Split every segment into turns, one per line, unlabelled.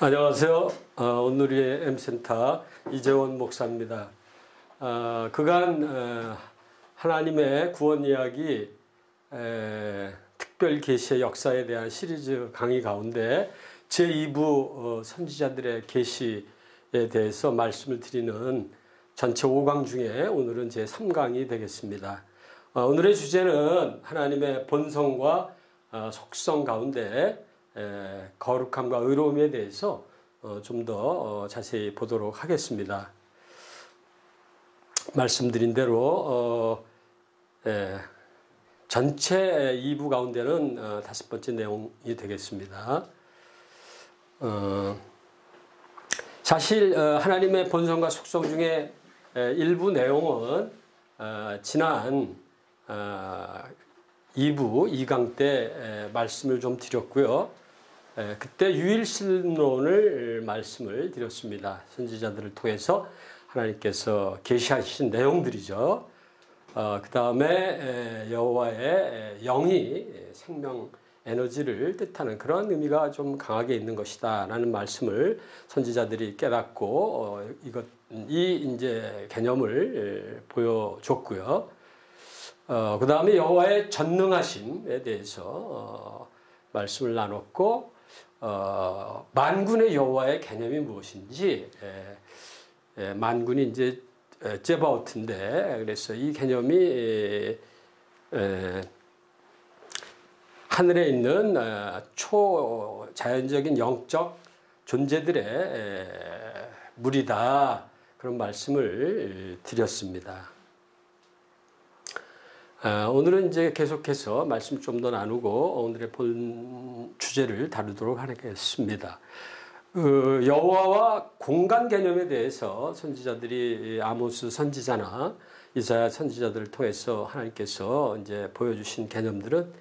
안녕하세요. 오늘의 M센터 이재원 목사입니다. 그간 하나님의 구원 이야기 특별 계시의 역사에 대한 시리즈 강의 가운데 제2부 선지자들의 계시에 대해서 말씀을 드리는 전체 5강 중에 오늘은 제3강이 되겠습니다. 오늘의 주제는 하나님의 본성과 속성 가운데 거룩함과 의로움에 대해서 좀 더 자세히 보도록 하겠습니다. 말씀드린 대로 전체 2부 가운데는 5번째 내용이 되겠습니다. 사실 하나님의 본성과 속성 중에 일부 내용은 지난 2부 2강 때 말씀을 좀 드렸고요. 그때 유일신론을 말씀을 드렸습니다. 선지자들을 통해서 하나님께서 계시하신 내용들이죠. 그 다음에 여호와의 영이 생명 에너지를 뜻하는 그런 의미가 좀 강하게 있는 것이다 라는 말씀을 선지자들이 깨닫고 이 이제 개념을 보여줬고요. 그 다음에 여호와의 전능하심에 대해서 말씀을 나눴고 만군의 여호와의 개념이 무엇인지 만군이 이제 제바오트인데 그래서 이 개념이 하늘에 있는 초자연적인 영적 존재들의 무리다 그런 말씀을 드렸습니다. 오늘은 이제 계속해서 말씀 좀 더 나누고 오늘의 본 주제를 다루도록 하겠습니다. 여호와와 공간 개념에 대해서 선지자들이 아모스 선지자나 이사야 선지자들을 통해서 하나님께서 이제 보여주신 개념들은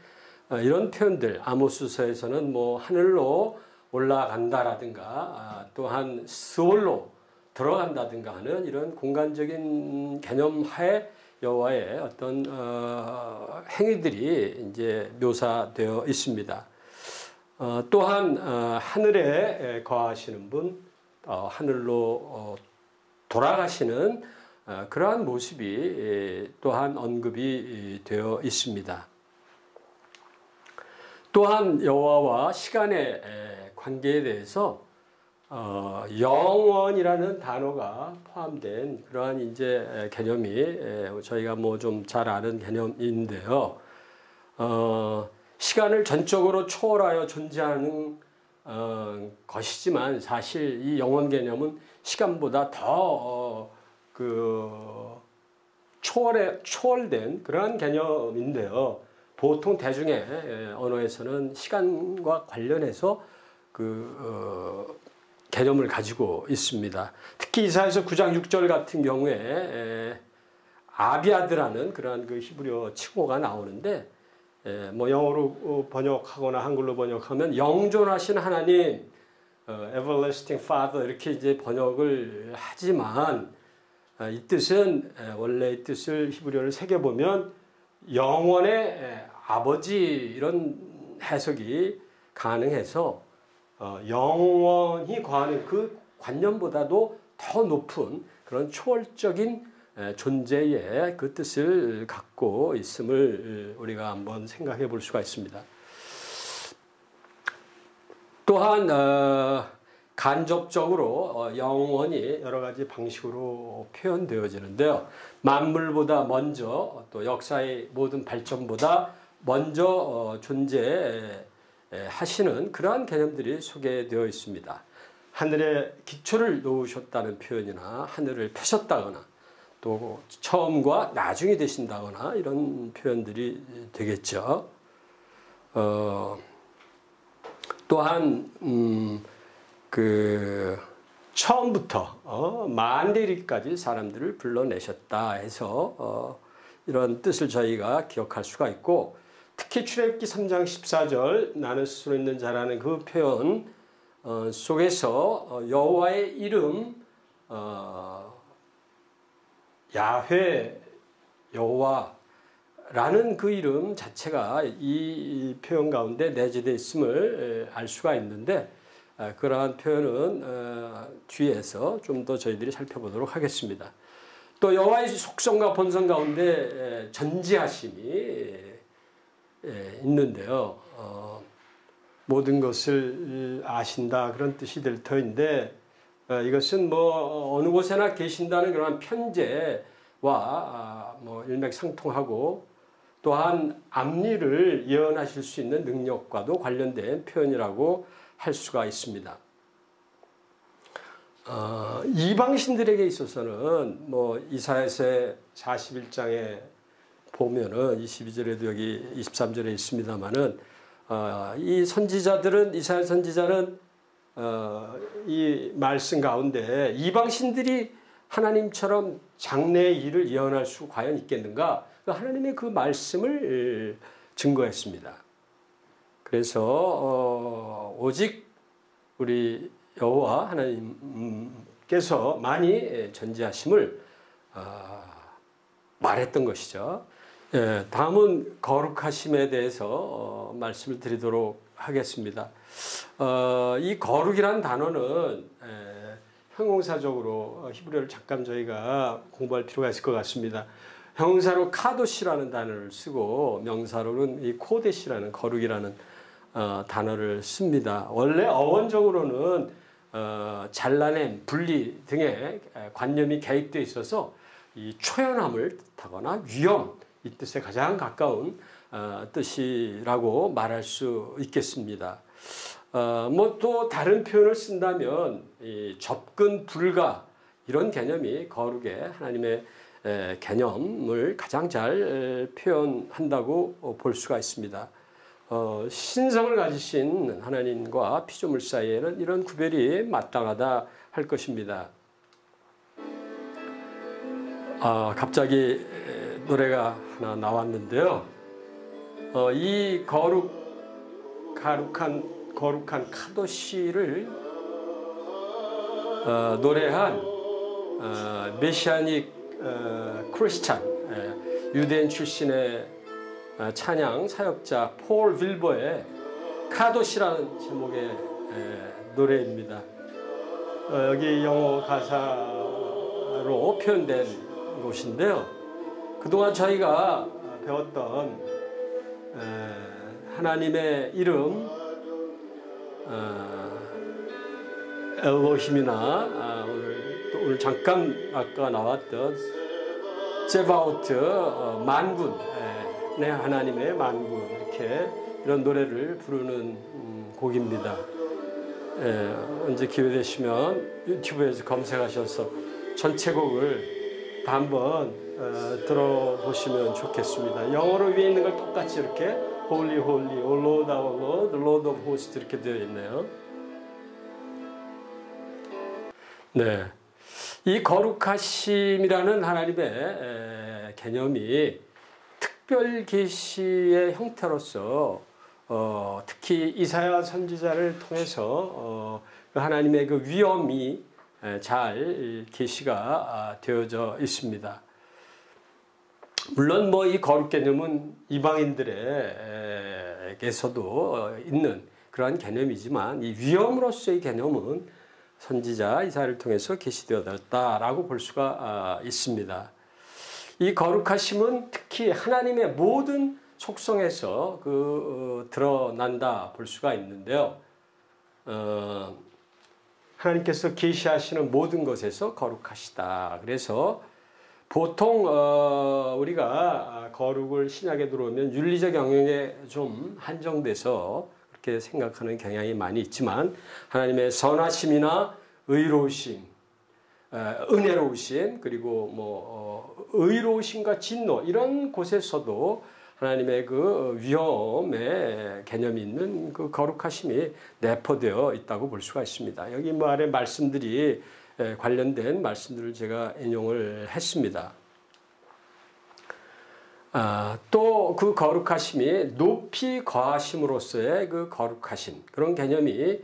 이런 표현들 아모스서에서는 뭐 하늘로 올라간다라든가 또한 스올로 들어간다든가 하는 이런 공간적인 개념 하에 여호와의 어떤 행위들이 이제 묘사되어 있습니다. 또한 하늘에 거하시는 분, 하늘로 돌아가시는 그러한 모습이 또한 언급이 되어 있습니다. 또한 여호와와 시간의 관계에 대해서 영원이라는 단어가 포함된 그러한 이제 개념이 저희가 뭐 좀 잘 아는 개념인데요. 시간을 전적으로 초월하여 존재하는 것이지만 사실 이 영원 개념은 시간보다 더 초월된 그러한 개념인데요. 보통 대중의 언어에서는 시간과 관련해서 개념을 가지고 있습니다. 특히 이사야서 9장 6절 같은 경우에 아비아드라는 그러한 히브리어 칭호가 나오는데 뭐 영어로 번역하거나 한글로 번역하면 영존하신 하나님, everlasting Father 이렇게 이제 번역을 하지만 이 뜻은 원래 이 뜻을 히브리어를 새겨 보면 영원의 아버지 이런 해석이 가능해서 영원히 거하는 그 관념보다도 더 높은 그런 초월적인 존재의 그 뜻을 갖고 있음을 우리가 한번 생각해 볼 수가 있습니다. 또한 간접적으로 영원히 여러 가지 방식으로 표현되어지는데요. 만물보다 먼저 또 역사의 모든 발전보다 먼저 존재하시는 그러한 개념들이 소개되어 있습니다. 하늘에 기초를 놓으셨다는 표현이나 하늘을 펴셨다거나 또 처음과 나중이 되신다거나 이런 표현들이 되겠죠. 또한 처음부터 만대리까지 사람들을 불러내셨다 해서 이런 뜻을 저희가 기억할 수가 있고 특히 출애굽기 3장 14절 나는 스스로 있는 자라는 그 표현 속에서 여호와의 이름 야훼 여호와라는 그 이름 자체가 이 표현 가운데 내재되어 있음을 알 수가 있는데 그러한 표현은 뒤에서 좀 더 저희들이 살펴보도록 하겠습니다. 또 여호와의 속성과 본성 가운데 전지하심이 있는데요. 모든 것을 아신다 그런 뜻이 될 터인데 이것은 뭐 어느 곳에나 계신다는 그런 편제와 뭐 일맥상통하고 또한 앞일을 예언하실 수 있는 능력과도 관련된 표현이라고 할 수가 있습니다. 이방신들에게 있어서는 뭐 이사야서 41장에 보면은 22절에도 여기 23절에 있습니다만은 이 선지자들은 이사야 선지자는 이 말씀 가운데 이방신들이 하나님처럼 장래의 일을 예언할 수 과연 있겠는가? 하나님의 그 말씀을 증거했습니다. 그래서 오직 우리 여호와 하나님께서 많이 전지하심을 말했던 것이죠. 다음은 거룩하심에 대해서 말씀을 드리도록 하겠습니다. 이 거룩이란 단어는 형용사적으로 히브리어를 잠깐 저희가 공부할 필요가 있을 것 같습니다. 형용사로 카도시라는 단어를 쓰고 명사로는 이 코데시라는 거룩이라는 단어를 씁니다. 원래 어원적으로는 잘라냄, 분리 등의 관념이 개입되어 있어서 이 초연함을 뜻하거나 위험 이 뜻에 가장 가까운 뜻이라고 말할 수 있겠습니다. 뭐 또 다른 표현을 쓴다면 이 접근 불가 이런 개념이 거룩의 하나님의 개념을 가장 잘 표현한다고 볼 수가 있습니다. 신성을 가지신 하나님과 피조물 사이에는 이런 구별이 마땅하다 할 것입니다. 갑자기 노래가 하나 나왔는데요. 이 거룩한 카도시를 노래한 메시아닉 크리스찬 유대인 출신의 찬양 사역자 폴 빌버의 카도시라는 제목의 노래입니다. 여기 영어 가사로 표현된 곳인데요. 그동안 저희가 배웠던 하나님의 이름 엘로힘이나 오늘 잠깐 아까 나왔던 제바오트 만군 네, 하나님의 만군 이렇게 이런 노래를 부르는 곡입니다. 언제 기회 되시면 유튜브에서 검색하셔서 전체 곡을 다 한번 들어보시면 좋겠습니다. 영어로 위에 있는 걸 똑같이 이렇게 Holy Holy, O Lord our Lord, Lord of Hosts 이렇게 되어 있네요. 네, 이 거룩하심이라는 하나님의 개념이 특별 계시의 형태로서 특히 이사야 선지자를 통해서 하나님의 그 위엄이 잘 계시가 되어져 있습니다. 물론 뭐 이 거룩 개념은 이방인들에게서도 있는 그러한 개념이지만 이 위엄으로서의 개념은 선지자 이사야를 통해서 계시되었다라고 볼 수가 있습니다. 이 거룩하심은 특히 하나님의 모든 속성에서 드러난다 볼 수가 있는데요. 하나님께서 계시하시는 모든 것에서 거룩하시다. 그래서 보통 우리가 거룩을 신약에 들어오면 윤리적 영역에 좀 한정돼서 그렇게 생각하는 경향이 많이 있지만 하나님의 선하심이나 의로우심, 은혜로우심 그리고 뭐 의로우심과 진노 이런 곳에서도 하나님의 그 위엄의 개념이 있는 그 거룩하심이 내포되어 있다고 볼 수가 있습니다. 여기 뭐 아래 말씀들이 관련된 말씀들을 제가 인용을 했습니다. 또 그 거룩하심이 높이 거하심으로서의 그 거룩하심 그런 개념이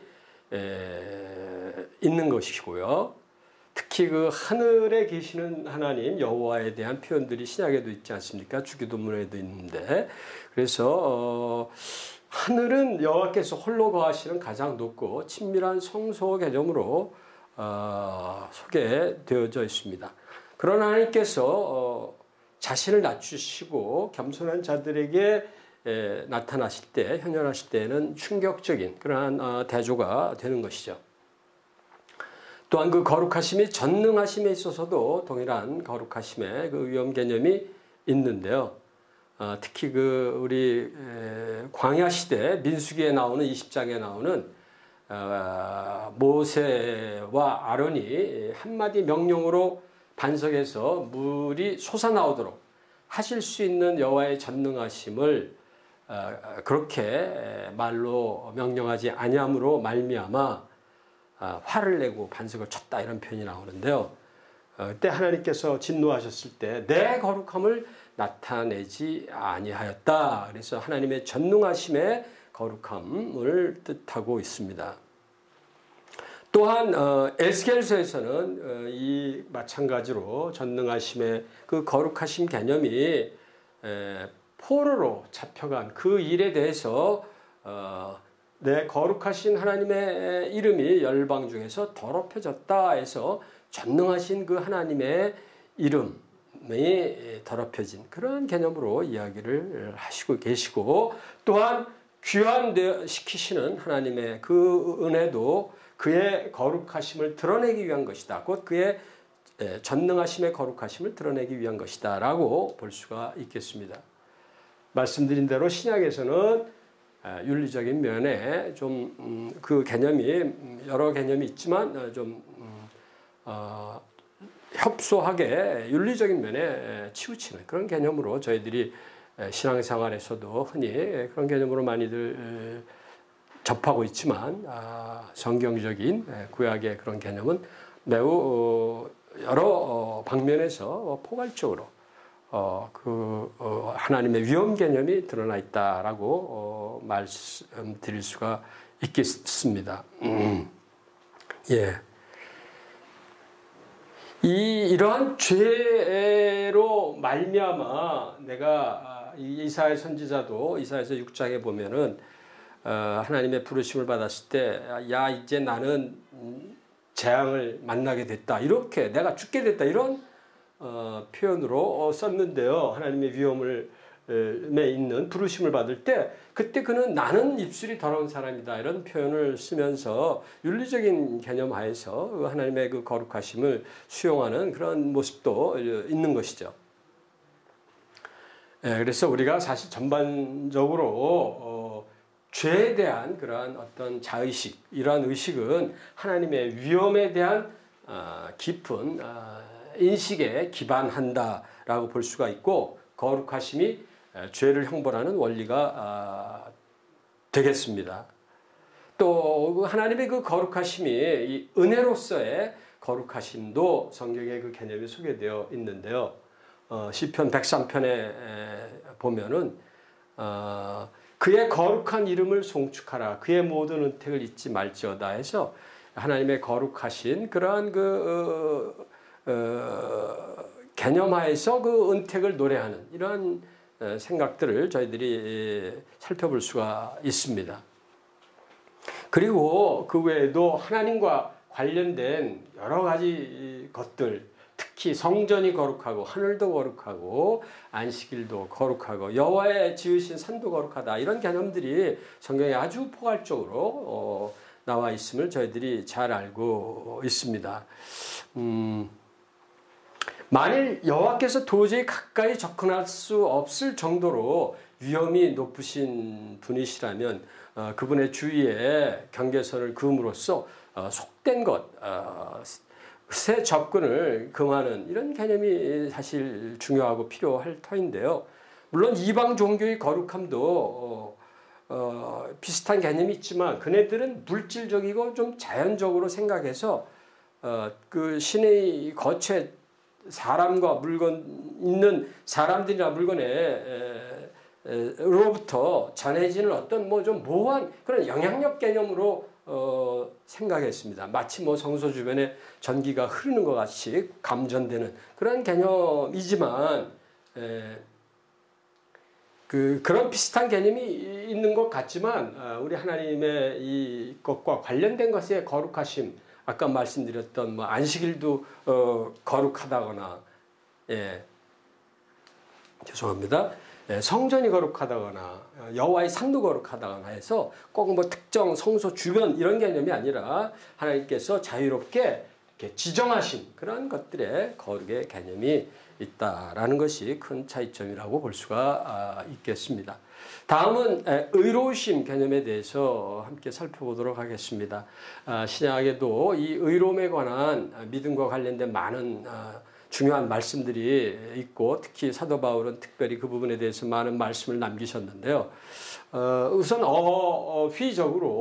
있는 것이고요. 특히 그 하늘에 계시는 하나님 여호와에 대한 표현들이 신약에도 있지 않습니까? 주기도문에도 있는데 그래서 하늘은 여호와께서 홀로 거하시는 가장 높고 친밀한 성소 개념으로 소개되어져 있습니다. 그러나 하나님께서 자신을 낮추시고 겸손한 자들에게 나타나실 때, 현현하실 때는 충격적인 그러한 대조가 되는 것이죠. 또한 그 거룩하심이 전능하심에 있어서도 동일한 거룩하심의 그 위험 개념이 있는데요. 특히 그 우리 광야 시대 민수기에 나오는 20장에 나오는 모세와 아론이 한마디 명령으로 반석에서 물이 솟아나오도록 하실 수 있는 여호와의 전능하심을 그렇게 말로 명령하지 아니함으로 말미암아 화를 내고 반석을 쳤다 이런 표현이 나오는데요. 그때 하나님께서 진노하셨을 때 내 거룩함을 나타내지 아니하였다. 그래서 하나님의 전능하심의 거룩함을 뜻하고 있습니다. 또한 에스겔서에서는 이 마찬가지로 전능하심의 그 거룩하심 개념이 포로로 잡혀간 그 일에 대해서 내 거룩하신 하나님의 이름이 열방 중에서 더럽혀졌다 해서 전능하신 그 하나님의 이름이 더럽혀진 그런 개념으로 이야기를 하시고 계시고, 또한 귀환시키시는 하나님의 그 은혜도 그의 거룩하심을 드러내기 위한 것이다. 곧 그의 전능하심의 거룩하심을 드러내기 위한 것이다 라고 볼 수가 있겠습니다. 말씀드린 대로 신약에서는 윤리적인 면에 좀 그 개념이 여러 개념이 있지만 좀 협소하게 윤리적인 면에 치우치는 그런 개념으로 저희들이 신앙생활에서도 흔히 그런 개념으로 많이들 접하고 있지만 성경적인 구약의 그런 개념은 매우 여러 방면에서 포괄적으로 하나님의 위험 개념이 드러나 있다라고 말씀드릴 수가 있겠습니다. 예. 이러한 죄로 말미암아 내가 이사야 선지자도 이사야서 6장에 보면은 하나님의 부르심을 받았을 때 야 이제 나는 재앙을 만나게 됐다, 이렇게 내가 죽게 됐다, 이런 표현으로 썼는데요. 하나님의 위험을 있는 부르심을 받을 때 그때 그는 나는 입술이 더러운 사람이다 이런 표현을 쓰면서 윤리적인 개념 하에서 하나님의 그 거룩하심을 수용하는 그런 모습도 있는 것이죠. 그래서 우리가 사실 전반적으로 죄에 대한 그러한 어떤 자의식, 이러한 의식은 하나님의 위험에 대한 깊은 인식에 기반한다라고 볼 수가 있고, 거룩하심이 죄를 형벌하는 원리가 되겠습니다. 또 하나님의 그 거룩하심이 이 은혜로서의 거룩하심도 성경에 그 개념이 소개되어 있는데요. 시편 103편에 보면은 그의 거룩한 이름을 송축하라, 그의 모든 은택을 잊지 말지어다 해서 하나님의 거룩하신 그러한 개념하에서 그 은택을 노래하는 이러한 생각들을 저희들이 살펴볼 수가 있습니다. 그리고 그 외에도 하나님과 관련된 여러 가지 것들, 특히 성전이 거룩하고 하늘도 거룩하고 안식일도 거룩하고 여호와의 지으신 산도 거룩하다, 이런 개념들이 성경에 아주 포괄적으로 나와 있음을 저희들이 잘 알고 있습니다. 만일 여호와께서 도저히 가까이 접근할 수 없을 정도로 위험이 높으신 분이시라면 그분의 주위에 경계선을 그음으로써 속된 것의 접근을 금하는 이런 개념이 사실 중요하고 필요할 터인데요. 물론 이방 종교의 거룩함도 비슷한 개념이 있지만 그네들은 물질적이고 좀 자연적으로 생각해서 그 신의 거처에 사람과 물건 있는 사람들이나 물건으로부터 전해지는 어떤 뭐 좀 모호한 그런 영향력 개념으로 생각했습니다. 마치 뭐 성소 주변에 전기가 흐르는 것 같이 감전되는 그런 개념이지만 그런 비슷한 개념이 있는 것 같지만 우리 하나님의 이 것과 관련된 것의 거룩하심, 아까 말씀드렸던 뭐 안식일도 거룩하다거나, 죄송합니다. 성전이 거룩하다거나 여호와의 산도 거룩하다거나 해서 꼭 뭐 특정 성소 주변 이런 개념이 아니라 하나님께서 자유롭게 이렇게 지정하신 그런 것들의 거룩의 개념이 있다라는 것이 큰 차이점이라고 볼 수가 있겠습니다. 다음은 의로우심 개념에 대해서 함께 살펴보도록 하겠습니다. 신약에도 이 의로움에 관한 믿음과 관련된 많은 중요한 말씀들이 있고 특히 사도 바울은 특별히 그 부분에 대해서 많은 말씀을 남기셨는데요. 우선 어휘적으로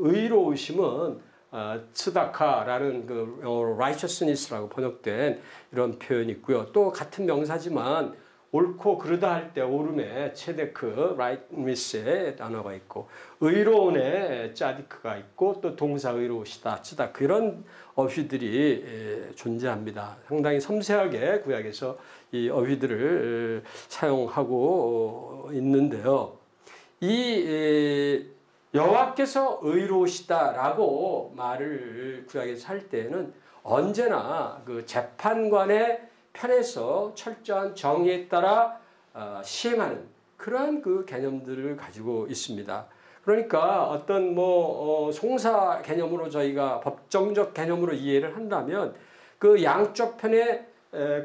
의로우심은 츠다카라는 그 righteousness라고 번역된 이런 표현이 있고요. 또 같은 명사지만 옳고 그르다 할 때 옳음에 체데크, rightness의 단어가 있고 의로운에 짜디크가 있고 또 동사 의로우시다, 츠다크 이런 어휘들이 존재합니다. 상당히 섬세하게 구약에서 이 어휘들을 사용하고 있는데요. 이 여호와께서 의로우시다라고 말을 구약에서 할 때에는 언제나 그 재판관의 편에서 철저한 정의에 따라 시행하는 그러한 그 개념들을 가지고 있습니다. 그러니까 어떤 송사 개념으로 저희가 법정적 개념으로 이해를 한다면 그 양쪽 편에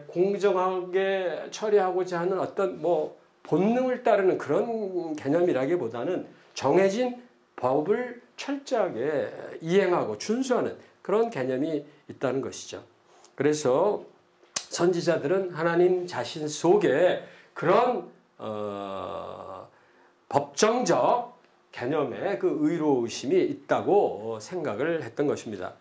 공정하게 처리하고자 하는 어떤 본능을 따르는 그런 개념이라기보다는 정해진 법을 철저하게 이행하고 준수하는 그런 개념이 있다는 것이죠. 그래서 선지자들은 하나님 자신 속에 그런 법정적 개념의 그 의로우심이 있다고 생각을 했던 것입니다.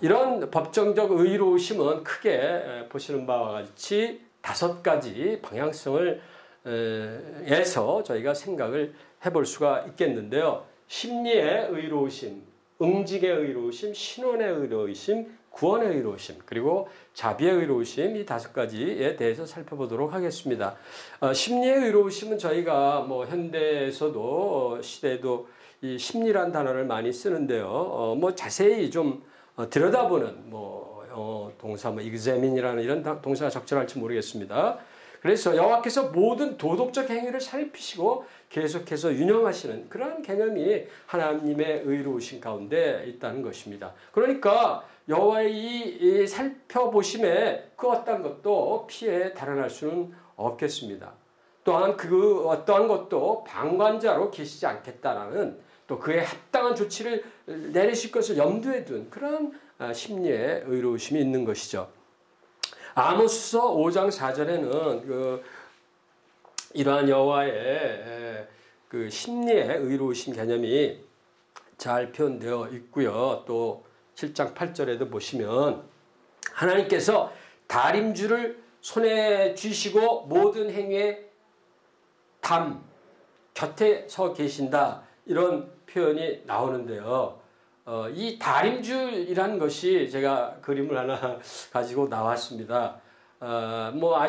이런 법정적 의로우심은 크게 보시는 바와 같이 5가지 방향성을 에서 저희가 생각을 해볼 수가 있겠는데요. 심리의 의로우심, 응직의 의로우심, 신원의 의로우심, 구원의 의로우심, 그리고 자비의 의로우심 이 5가지에 대해서 살펴보도록 하겠습니다. 심리의 의로우심은 저희가 현대에서도 시대에도 이 심리란 단어를 많이 쓰는데요. 자세히 좀 들여다보는 동사 examine이라는 이런 동사가 적절할지 모르겠습니다. 그래서 여호와께서 모든 도덕적 행위를 살피시고 계속해서 윤영하시는 그런 개념이 하나님의 의로우신 가운데 있다는 것입니다. 그러니까 여호와의 이 살펴보심에 그 어떠한 것도 피해 달아날 수는 없겠습니다. 또한 그 어떠한 것도 방관자로 계시지 않겠다라는 또 그에 합당한 조치를 내리실 것을 염두에 둔 그런 심리의 의로우심이 있는 것이죠. 아모스서 5장 4절에는 이러한 여호와의 그 심리의 의로우심 개념이 잘 표현되어 있고요. 또 7장 8절에도 보시면 하나님께서 다림줄을 손에 쥐시고 모든 행위에 곁에 서 계신다 이런 표현이 나오는데요. 이 다림줄이라는 것이 제가 그림을 하나 가지고 나왔습니다.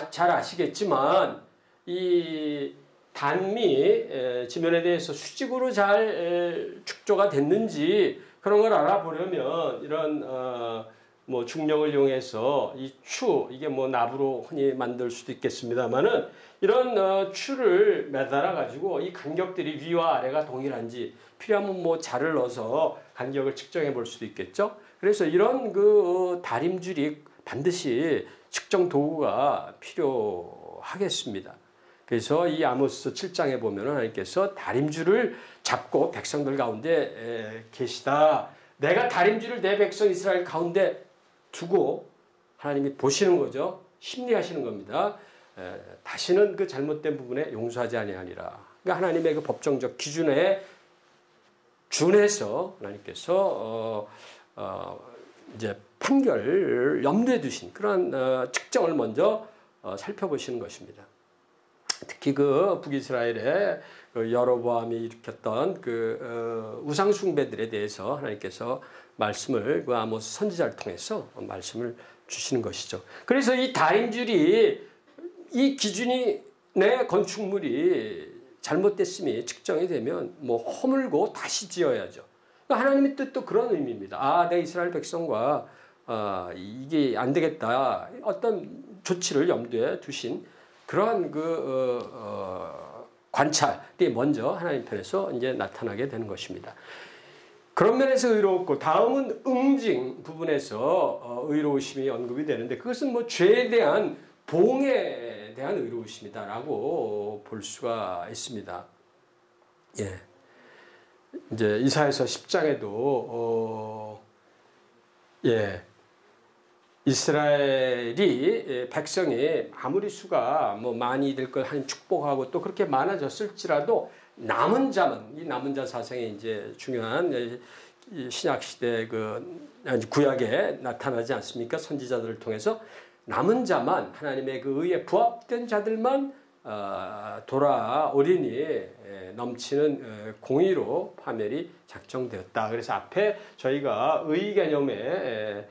잘 아시겠지만 이 단미 지면에 대해서 수직으로 잘 축조가 됐는지 그런 걸 알아보려면 이런 중력을 이용해서 이 이게 나부로 흔히 만들 수도 있겠습니다만은 이런 추를 매달아 가지고 이 간격들이 위와 아래가 동일한지 필요하면 자를 넣어서 간격을 측정해 볼 수도 있겠죠. 그래서 이런 그 다림줄이 반드시 측정 도구가 필요하겠습니다. 그래서 이 아모스 7장에 보면 하나님께서 다림줄을 잡고 백성들 가운데 계시다. 내가 다림줄을 내 백성 이스라엘 가운데 두고 하나님이 보시는 거죠. 심리하시는 겁니다. 다시는 그 잘못된 부분에 용서하지 아니하니라. 그러니까 하나님의 그 법정적 기준에 준해서 하나님께서 이제 판결을 염두에 두신 그런 측정을 먼저 살펴보시는 것입니다. 특히 그 북이스라엘의 여로보암이 일으켰던 그 우상 숭배들에 대해서 하나님께서 말씀을 그 아모스 선지자를 통해서 말씀을 주시는 것이죠. 그래서 이 다림줄이 이 기준이 내 건축물이 잘못됐음이 측정이 되면 뭐 허물고 다시 지어야죠. 하나님의 뜻도 그런 의미입니다. 내 이스라엘 백성과 이게 안 되겠다. 어떤 조치를 염두에 두신 그러한 관찰이 먼저 하나님 편에서 이제 나타나게 되는 것입니다. 그런 면에서 의로웠고, 다음은 응징 부분에서 의로우심이 언급이 되는데, 그것은 뭐 죄에 대한 봉에 대한 의로우심이다라고 볼 수가 있습니다. 예. 이제 이사야서 10장에도 이스라엘이 백성이 아무리 수가 뭐 많이 될 걸 하나님 축복하고 또 그렇게 많아졌을지라도 남은 자만, 이 남은 자 사상이 이제 중요한 신약 시대 구약에 나타나지 않습니까? 선지자들을 통해서 남은 자만, 하나님의 그 의에 부합된 자들만 돌아오리니 넘치는 공의로 파멸이 작정되었다. 그래서 앞에 저희가 의 개념에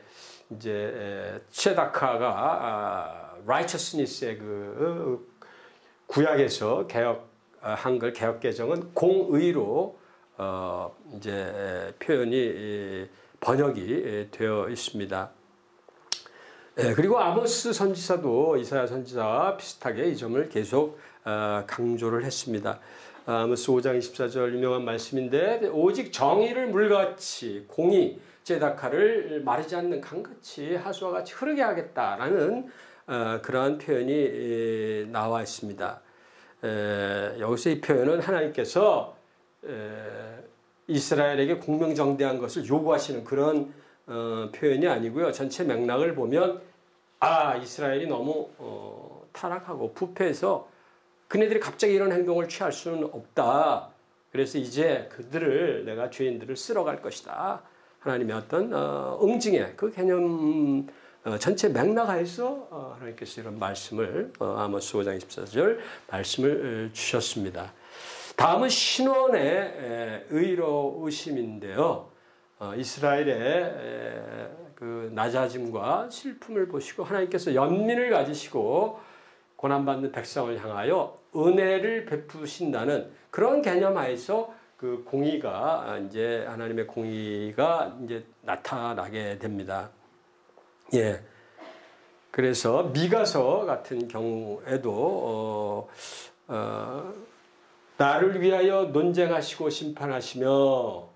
이제 체다카가 righteousness의 그 구약에서 한글 개혁 개정은 공의로 이제 표현이 번역이 되어 있습니다. 그리고 아모스 선지자도 이사야 선지자와 비슷하게 이 점을 계속 강조를 했습니다. 아모스 5장 24절 유명한 말씀인데, 오직 정의를 물같이 공의 제다카를 마르지 않는 강같이 하수와 같이 흐르게 하겠다라는 그러한 표현이 나와 있습니다. 여기서 이 표현은 하나님께서 이스라엘에게 공명정대한 것을 요구하시는 그런 표현이 아니고요. 전체 맥락을 보면 이스라엘이 너무 타락하고 부패해서 그네들이 갑자기 이런 행동을 취할 수는 없다. 그래서 이제 내가 죄인들을 쓸어갈 것이다. 하나님의 어떤 응징의 그 개념 전체 맥락하에서 하나님께서 이런 말씀을 아모스 5장 24절 말씀을 주셨습니다. 다음은 신원의 의로우심인데요. 이스라엘의 그 낮아짐과 슬픔을 보시고 하나님께서 연민을 가지시고 고난받는 백성을 향하여 은혜를 베푸신다는 그런 개념 하에서 그 공의가 이제 하나님의 공의가 이제 나타나게 됩니다. 예. 그래서 미가서 같은 경우에도 나를 위하여 논쟁하시고 심판하시며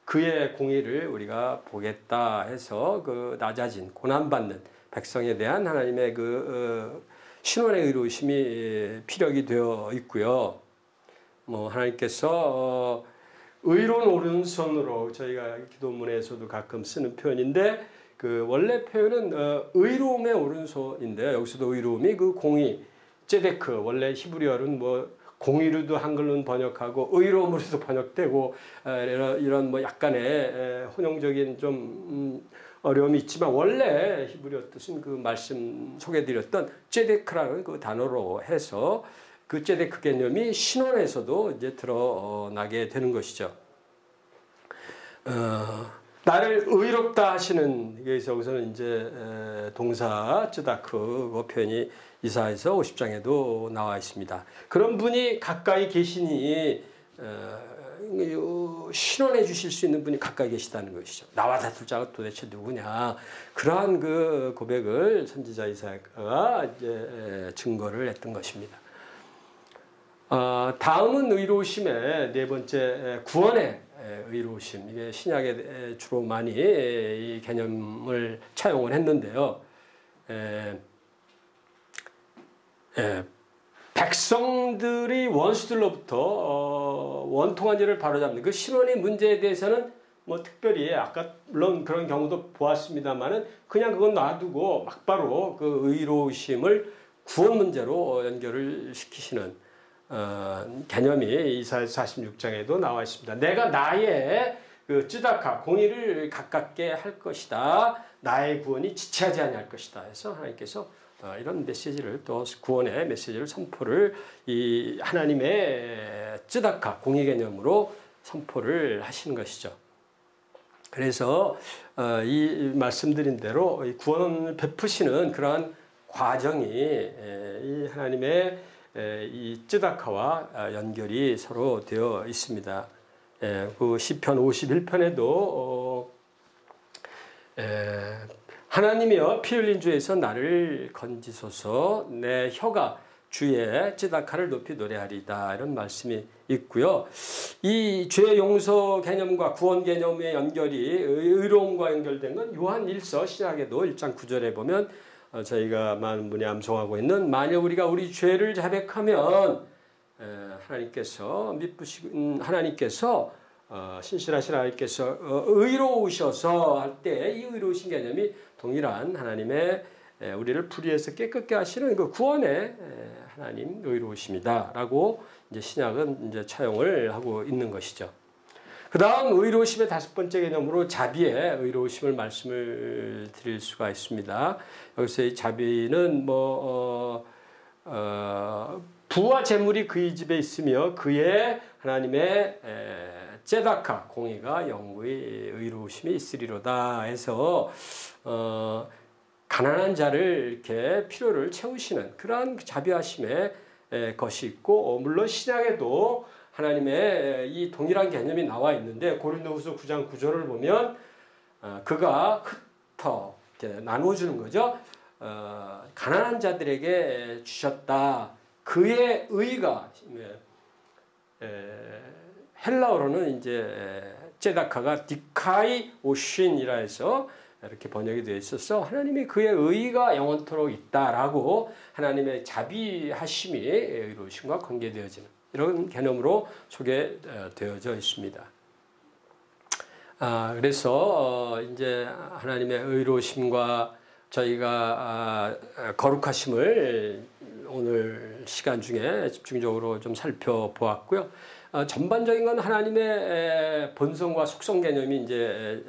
그의 공의를 우리가 보겠다 해서 그 낮아진 고난받는 백성에 대한 하나님의 그 신원의 의로우심이 피력이 되어 있고요. 뭐 하나님께서 의로운 오른손으로, 저희가 기도문에서도 가끔 쓰는 표현인데 그 원래 표현은 의로움의 오른손인데, 여기서도 의로움이 그 공의 제데크, 원래 히브리어는 뭐 공의로도 한글로는 번역하고 의로움으로도 번역되고 이런 뭐 약간의 혼용적인 좀 어려움이 있지만, 원래 히브리어 뜻은 그 말씀 소개드렸던 제데크라는 그 단어로 해서 그 제데크 개념이 신원에서도 이제 드러나게 되는 것이죠. 나를 의롭다 하시는, 여기서는 이제 동사 쯔다크 그 표현이 이사야서 50장에도 나와 있습니다. 그런 분이 가까이 계시니 신원해 주실 수 있는 분이 가까이 계시다는 것이죠. 나와 다툴 자가 도대체 누구냐. 그러한 그 고백을 선지자 이사야가 이제 증거를 했던 것입니다. 다음은 의로우심의 네 번째, 구원의 의로우심. 이게 신약에 주로 많이 이 개념을 차용을 했는데요. 백성들이 원수들로부터 원통한 죄를 바로잡는 그 신원의 문제에 대해서는 뭐 특별히 아까 물론 그런 경우도 보았습니다만은 그냥 그건 놔두고 막바로 그 의로우심을 구원 문제로 연결을 시키시는 개념이 이사야 46장에도 나와 있습니다. 내가 나의 그 쯔다카 공의를 가깝게 할 것이다. 나의 구원이 지체하지 아니할 것이다. 해서 하나님께서 이런 메시지를, 또 구원의 메시지를 선포를 이 하나님의 쯔다카 공의 개념으로 선포를 하시는 것이죠. 그래서 이 말씀드린 대로 구원을 베푸시는 그러한 과정이 이 하나님의 이 쯔다카와 연결이 서로 되어 있습니다. 그 시편 51편에도 하나님이여 피 흘린 주에서 나를 건지소서 내 혀가 주의 쯔다카를 높이 노래하리다 이런 말씀이 있고요. 이 죄 용서 개념과 구원 개념의 연결이 의로움과 연결된 건 요한 1서 신약에도 1장 9절에 보면 저희가 많은 분이 암송하고 있는 만일 우리가 우리 죄를 자백하면 하나님께서 미쁘신 하나님께서 신실하신 하나님께서 의로우셔서 할 때 이 의로우신 개념이 동일한 하나님의 우리를 불의에서 깨끗게 하시는 그 구원의 하나님 의로우심이다라고 이제 신약은 이제 차용을 하고 있는 것이죠. 그 다음 의로우심의 다섯 번째 개념으로 자비의 의로우심을 말씀을 드릴 수가 있습니다. 여기서 이 자비는 부와 재물이 그의 집에 있으며 그의 하나님의 쯔다카 공의가 영구히 의로우심이 있으리로다 해서 가난한 자를 이렇게 필요를 채우시는 그러한 자비하심의 것이 있고 물론 신약에도 하나님의 이 동일한 개념이 나와 있는데 고린도후서 9장 9절을 보면 그가 흩어 나눠주는 거죠. 가난한 자들에게 주셨다. 그의 의가 헬라어로는 이제 쯔다카가 디카이 오신이라 해서 이렇게 번역이 되어 있어서 하나님이 그의 의가 영원토록 있다라고 하나님의 자비하심이 의로우심과 관계되어지는 이런 개념으로 소개되어져 있습니다. 그래서 이제 하나님의 의로우심과 저희가 거룩하심을 오늘 시간 중에 집중적으로 좀 살펴보았고요. 전반적인 건 하나님의 본성과 속성 개념이 이제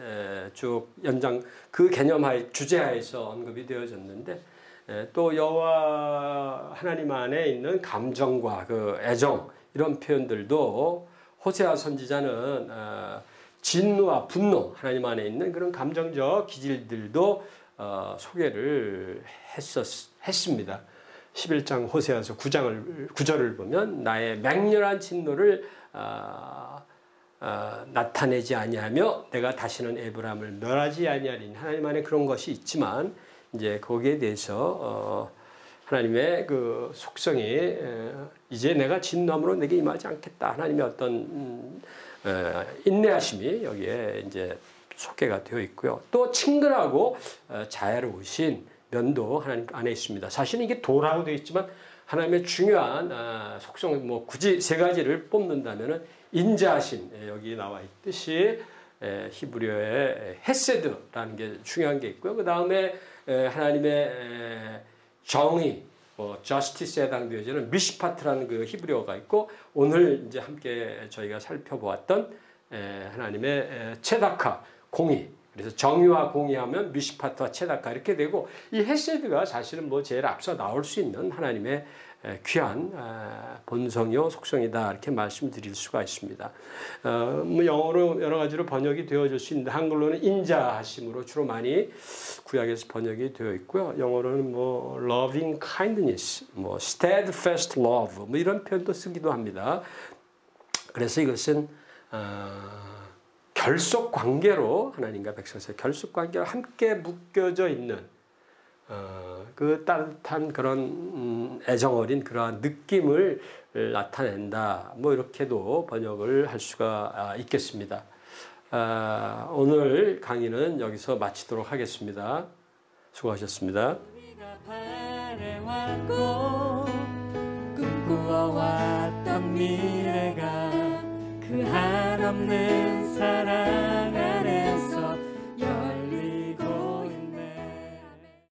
쭉 연장 그 개념하에 주제하에서 언급이 되어졌는데 또 여호와 하나님 안에 있는 감정과 그 애정 이런 표현들도 호세아 선지자는 진노와 분노 하나님 안에 있는 그런 감정적 기질들도 소개를 했습니다. 11장 호세아서 9절을 보면 나의 맹렬한 진노를 나타내지 아니하며 내가 다시는 에브라임을 멸하지 아니하리니 하나님 안에 그런 것이 있지만 이제 거기에 대해서 하나님의 그 속성이 이제 내가 진노함으로 내게 임하지 않겠다. 하나님의 어떤 인내하심이 여기에 이제 소개가 되어 있고요. 또 친근하고 자애로우신 면도 하나님 안에 있습니다. 사실은 이게 도라고 되어 있지만 하나님의 중요한 속성 뭐 굳이 세 가지를 뽑는다면은 인자하심 여기 나와 있듯이 히브리어의 헤세드라는 게 중요한 게 있고요. 그 다음에 하나님의 정의 justice에 해당되어지는 미시파트라는 그 히브리어가 있고 오늘 이제 함께 저희가 살펴보았던 하나님의 쯔다카 공의 그래서 정의와 공의하면 미시파트와 쯔다카 이렇게 되고 이 헤세드가 사실은 뭐 제일 앞서 나올 수 있는 하나님의 귀한 본성이요 속성이다 이렇게 말씀드릴 수가 있습니다. 뭐 영어로 여러 가지로 번역이 되어질 수 있는데 한글로는 인자하심으로 주로 많이 구약에서 번역이 되어 있고요. 영어로는 뭐 loving kindness, 뭐 steadfast love 뭐 이런 표현도 쓰기도 합니다. 그래서 이것은 결속 관계로 하나님과 백성 사이 결속 관계로 함께 묶여져 있는 그 따뜻한 그런 애정 어린 그러한 느낌을 나타낸다. 뭐 이렇게도 번역을 할 수가 있겠습니다. 오늘 강의는 여기서 마치도록 하겠습니다. 수고하셨습니다. 꿈꾸어왔던 미래가 그 한없는 사랑